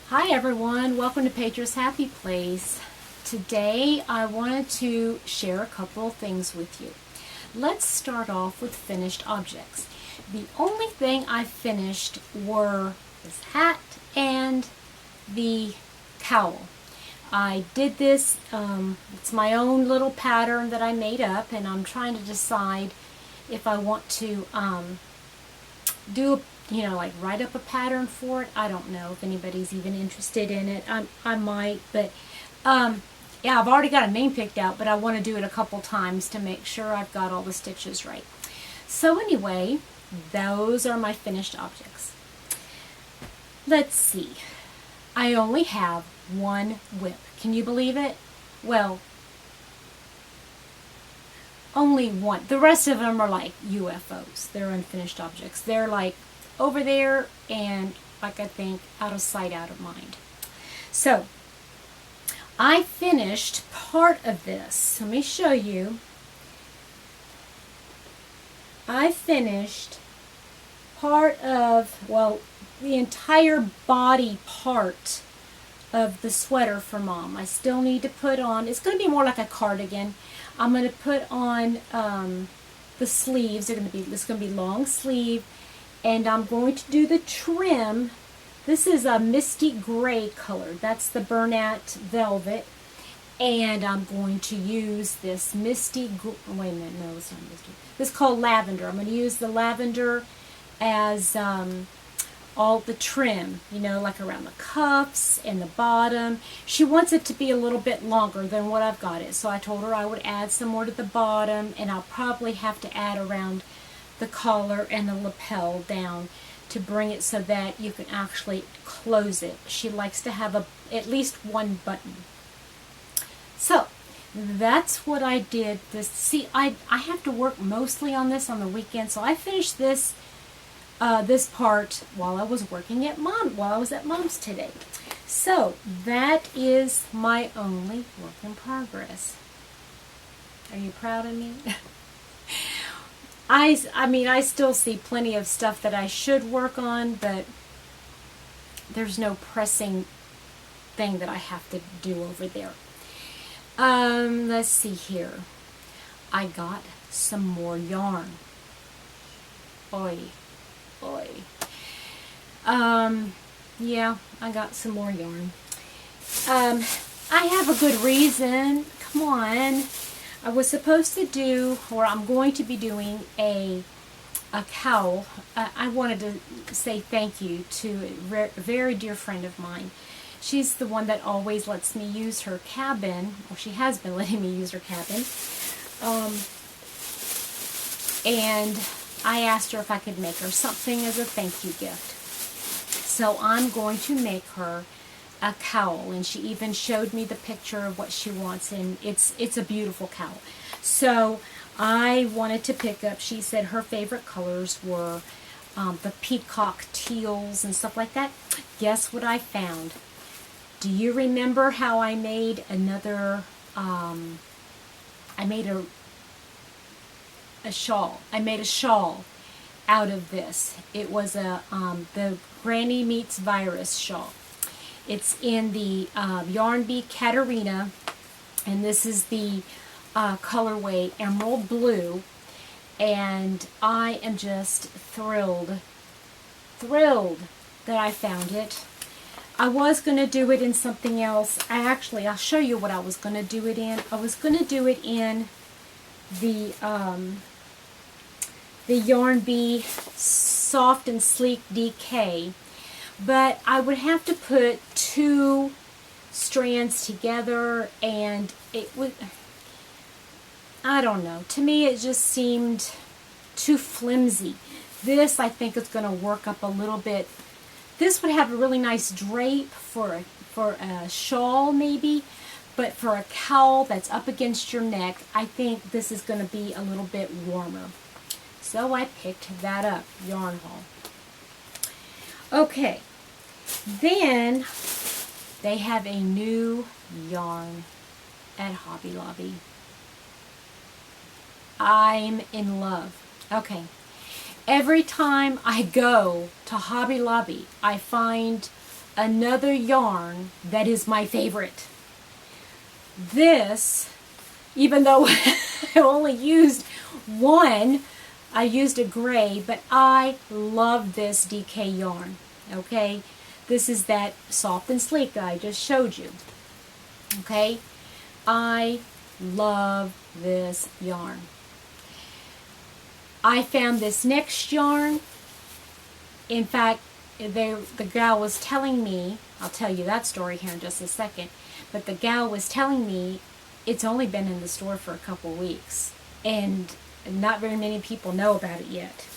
Hi everyone, welcome to Petra's Happy Place. Today I wanted to share a couple of things with you. Let's start off with finished objects. The only thing I finished were this hat and the cowl. I did this, it's my own little pattern that I made up, and I'm trying to decide if I want to do like write up a pattern for it. I don't know if anybody's even interested in it. I might, but yeah, I've already got a name picked out, but I want to do it a couple times to make sure I've got all the stitches right. So anyway, those are my finished objects. Let's see. I only have one whip. Can you believe it? Well, only one. The rest of them are like UFOs. They're unfinished objects. They're like over there and, like, I think out of sight, out of mind. So I finished part of this. Let me show you. I finished part of, well, the entire body part of the sweater for Mom. I still need to put on, it's going to be more like a cardigan. I'm going to put on the sleeves. It's going to be long sleeve, and I'm going to do the trim. This is a misty gray color. That's the burnout velvet, and I'm going to use this misty. Wait a minute, no, it's not misty. This is called lavender. I'm going to use the lavender as all the trim, like around the cuffs and the bottom. She wants it to be a little bit longer than what I've got it, so I told her I would add some more to the bottom, and I'll probably have to add around the collar and the lapel down to bring it so that you can actually close it. She likes to have at least one button. So that's what I did. See, I have to work mostly on this on the weekend, so I finished this part while I was working at Mom's today. So that is my only work in progress. Are you proud of me? I mean, I still see plenty of stuff that I should work on, but there's no pressing thing that I have to do over there. Let's see here. I got some more yarn. Oi. Yeah, I got some more yarn. I have a good reason. Come on. I was supposed to do, or I'm going to be doing a cowl. I wanted to say thank you to a very dear friend of mine. She's the one that always lets me use her cabin, or she has been letting me use her cabin. And I asked her if I could make her something as a thank you gift. So I'm going to make her a cowl, and she even showed me the picture of what she wants, and it's a beautiful cowl. So I wanted to pick up, she said her favorite colors were the peacock teals and stuff like that. Guess what I found? Do you remember how I made another, I made a shawl. I made a shawl out of this. It was the Granny Meets Virus shawl. It's in the Yarney Katarina, and this is the colorway Emerald Blue, and I am just thrilled that I found it. I was going to do it in something else. I'll show you what I was going to do it in. I was going to do it in the Yarney Soft and Sleek DK, but I would have to put two strands together, and it would, I don't know, to me it just seemed too flimsy. This, I think, is going to work up a little bit. This would have a really nice drape for a shawl maybe, but for a cowl that's up against your neck, I think this is going to be a little bit warmer. So I picked that up, Yarn Haul. Okay, then they have a new yarn at Hobby Lobby. I'm in love. Okay, every time I go to Hobby Lobby, I find another yarn that is my favorite. This, even though I only used one, I used a gray, but I love this DK yarn, okay? This is that soft and sleek that I just showed you, okay? I love this yarn. I found this next yarn. In fact, the gal was telling me, I'll tell you that story here in just a second, but the gal was telling me it's only been in the store for a couple weeks, and not very many people know about it yet.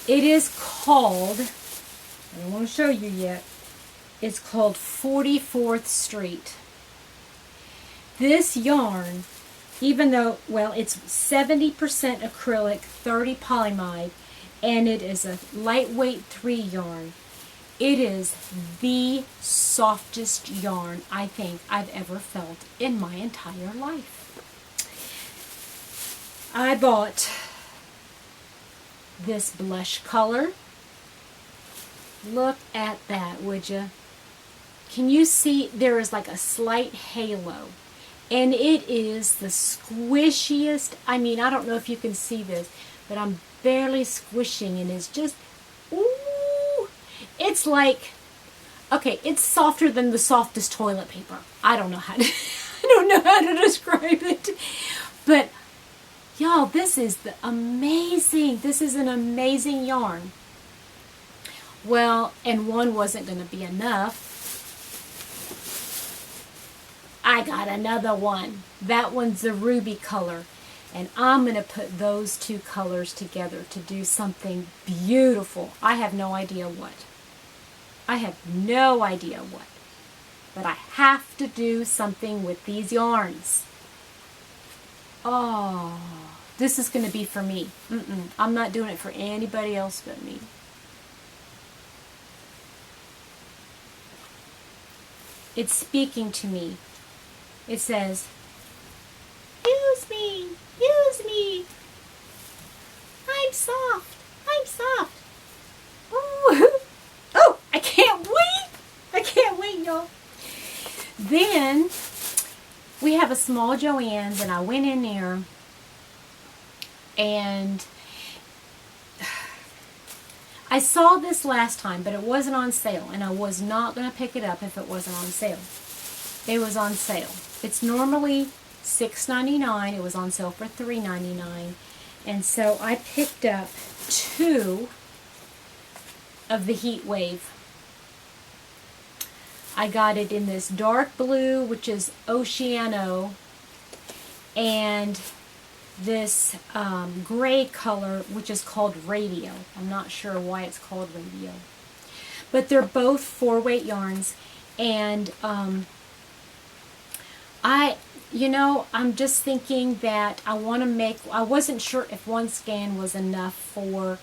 It is called, I don't want to show you yet, it's called 44th Street. This yarn, even though, well, it's 70% acrylic, 30 polyamide, and it is a lightweight 3 yarn. It is the softest yarn I think I've ever felt in my entire life. I bought this blush color. Look at that, would you? Can you see there is like a slight halo? And it is the squishiest, I mean, I don't know if you can see this, but I'm barely squishing, and it's just, ooh, it's like, okay, it's softer than the softest toilet paper. I don't know how to, I don't know how to describe it, but y'all, this is this is an amazing yarn. Well, and one wasn't going to be enough. I got another one. That one's the ruby color. And I'm going to put those two colors together to do something beautiful. I have no idea what. I have no idea what. But I have to do something with these yarns. Oh, this is going to be for me. I'm not doing it for anybody else but me. It's speaking to me. It says, use me, use me. I'm soft, I'm soft. Ooh. Oh, I can't wait, y'all. Then we have a small Joannes, and I went in there and I saw this last time, but it wasn't on sale, and I was not going to pick it up if it wasn't on sale. It was on sale. It's normally $6.99. It was on sale for $3.99. And so I picked up 2 of the Heat Wave. I got it in this dark blue, which is Oceano, and this gray color, which is called Radio. I'm not sure why it's called Radio. But they're both 4-weight yarns, and I'm just thinking that I want to make, I wasn't sure if one skein was enough for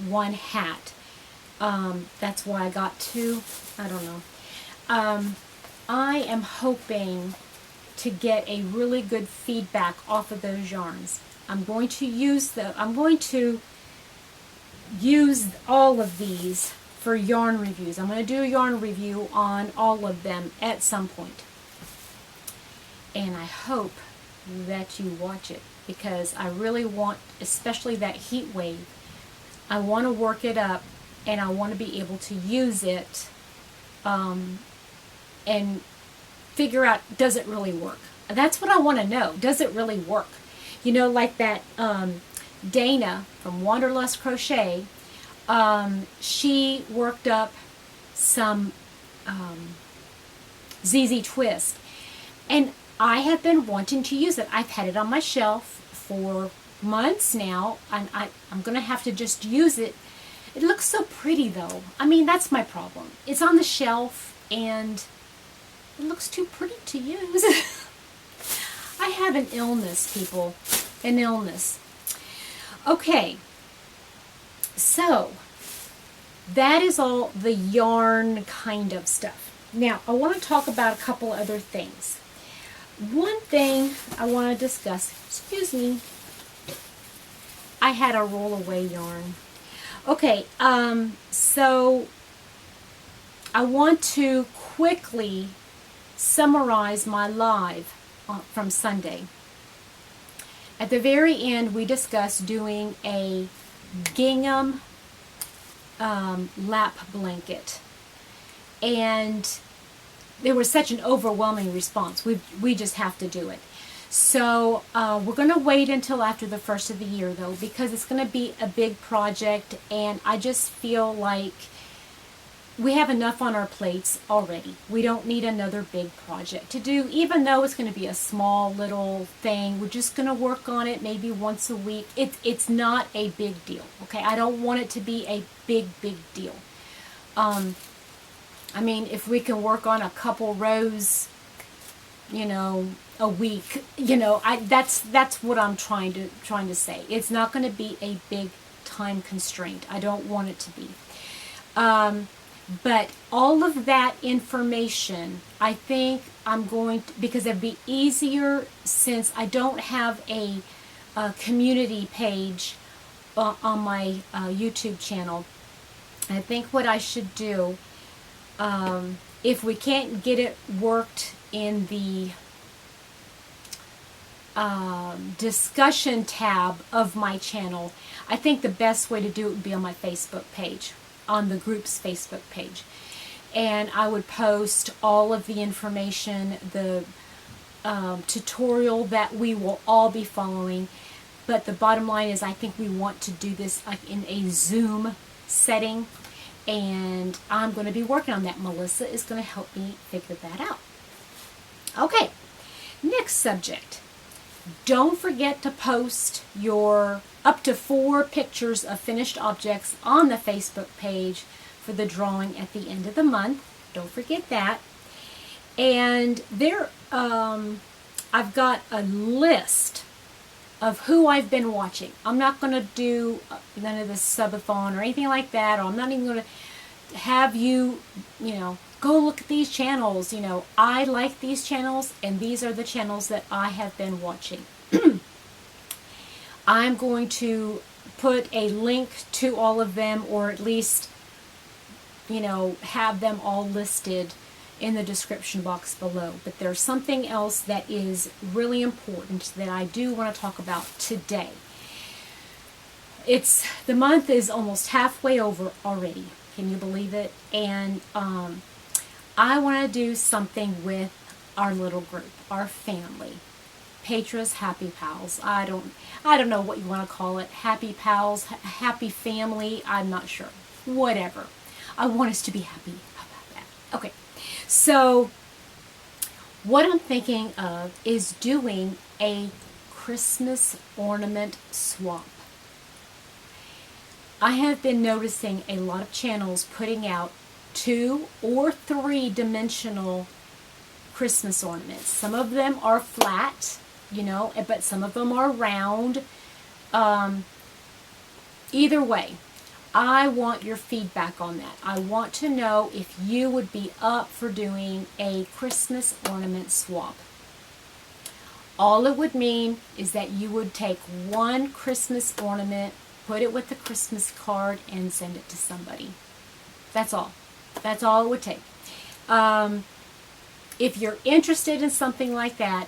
one hat. That's why I got 2. I don't know. I am hoping to get a really good feedback off of those yarns. I'm going to use all of these for yarn reviews. I'm going to do a yarn review on all of them at some point. And I hope that you watch it, because I really want, especially that Heat Wave, I want to work it up, and I want to be able to use it and figure out, does it really work? That's what I want to know. Does it really work? You know, like that Dana from Wanderlust Crochet, she worked up some ZZ Twist, and I have been wanting to use it. I've had it on my shelf for months now, and I'm going to have to just use it. It looks so pretty, though. I mean, that's my problem. It's on the shelf, and it looks too pretty to use. I have an illness, people. An illness. Okay. So, that is all the yarn kind of stuff. Now, I want to talk about a couple other things. One thing I want to discuss, excuse me, I had a roll away yarn. Okay, so I want to quickly summarize my live from Sunday. At the very end, we discussed doing a gingham lap blanket, and there was such an overwhelming response. We just have to do it. So we're going to wait until after the first of the year, though, because it's going to be a big project, and I just feel like we have enough on our plates already. We don't need another big project to do, even though it's going to be a small little thing. We're just going to work on it maybe once a week. It's not a big deal, okay? I don't want it to be a big deal. I mean, if we can work on a couple rows, a week, that's what I'm trying to say. It's not going to be a big time constraint. I don't want it to be. But all of that information, I think I'm going to, because it'd be easier since I don't have a community page on my YouTube channel. I think what I should do, if we can't get it worked in the discussion tab of my channel, I think the best way to do it would be on my Facebook page, on the group's Facebook page. And I would post all of the information, the tutorial that we will all be following. But the bottom line is I think we want to do this like in a Zoom setting, and I'm going to be working on that. Melissa is going to help me figure that out. Okay, next subject. Don't forget to post your up to 4 pictures of finished objects on the Facebook page for the drawing at the end of the month. Don't forget that. And there, I've got a list of who I've been watching. I'm not going to do none of this subathon or anything like that, or I'm not even going to have you, go look at these channels. I like these channels, and these are the channels that I have been watching. I'm going to put a link to all of them, or at least, have them all listed in the description box below. But there's something else that is really important that I do want to talk about today. The month is almost halfway over already. Can you believe it? And I want to do something with our little group, our family, Petra's Happy Pals. I don't know what you want to call it. Happy Pals, Happy Family. I'm not sure. Whatever. I want us to be happy about that. Okay. So what I'm thinking of is doing a Christmas ornament swap. I have been noticing a lot of channels putting out 2 or 3 dimensional Christmas ornaments. Some of them are flat, but some of them are round. Either way, I want your feedback on that. I want to know if you would be up for doing a Christmas ornament swap. All it would mean is that you would take one Christmas ornament, put it with the Christmas card, and send it to somebody. That's all. That's all it would take. If you're interested in something like that,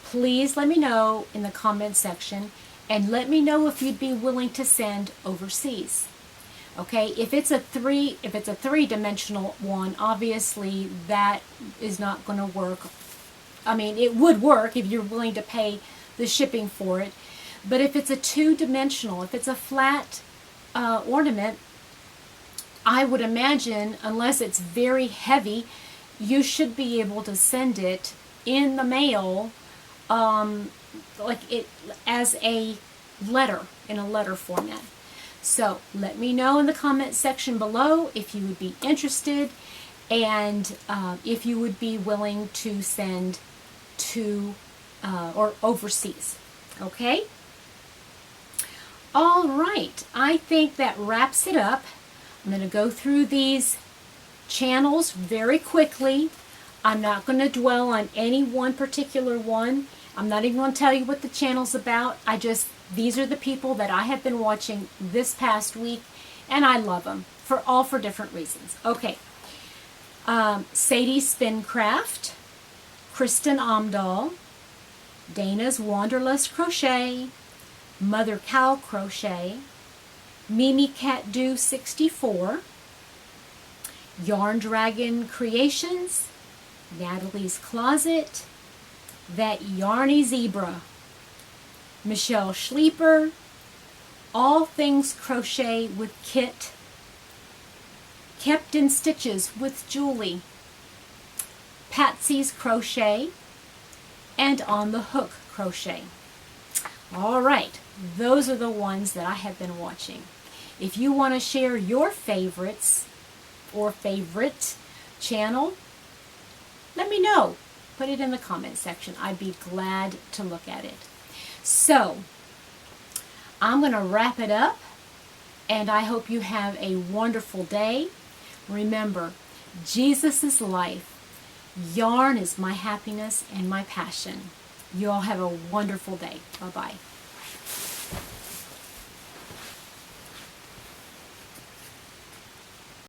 please let me know in the comment section, and let me know if you'd be willing to send overseas. Okay, if it's a 3-dimensional one, obviously that is not going to work. I mean, it would work if you're willing to pay the shipping for it. But if it's a 2-dimensional, if it's a flat ornament, I would imagine, unless it's very heavy, you should be able to send it in the mail, like it as a letter, in a letter format. So let me know in the comment section below if you would be interested, and if you would be willing to send to or overseas. Okay? All right. I think that wraps it up. I'm going to go through these channels very quickly. I'm not going to dwell on any one particular one. I'm not even going to tell you what the channel's about. These are the people that I have been watching this past week, and I love them for different reasons. Okay. Sadie Spincraft, Kristin Omdahl, Dana's Wanderlust Crochet, Mother Cow Crochet, Mimi KatDoo 64, Yarn Dragon Creations, Natalie's Closet, That Yarney Zebra, Michelle Schlieper, All Things Crochet with Kit, Kept in Stitches with Julie, Patsy's Crochet, and On the Hook Crochet. All right, those are the ones that I have been watching. If you want to share your favorites or favorite channel, let me know. Put it in the comment section. I'd be glad to look at it. So, I'm going to wrap it up, and I hope you have a wonderful day. Remember, Jesus is life. Yarn is my happiness and my passion. You all have a wonderful day. Bye-bye.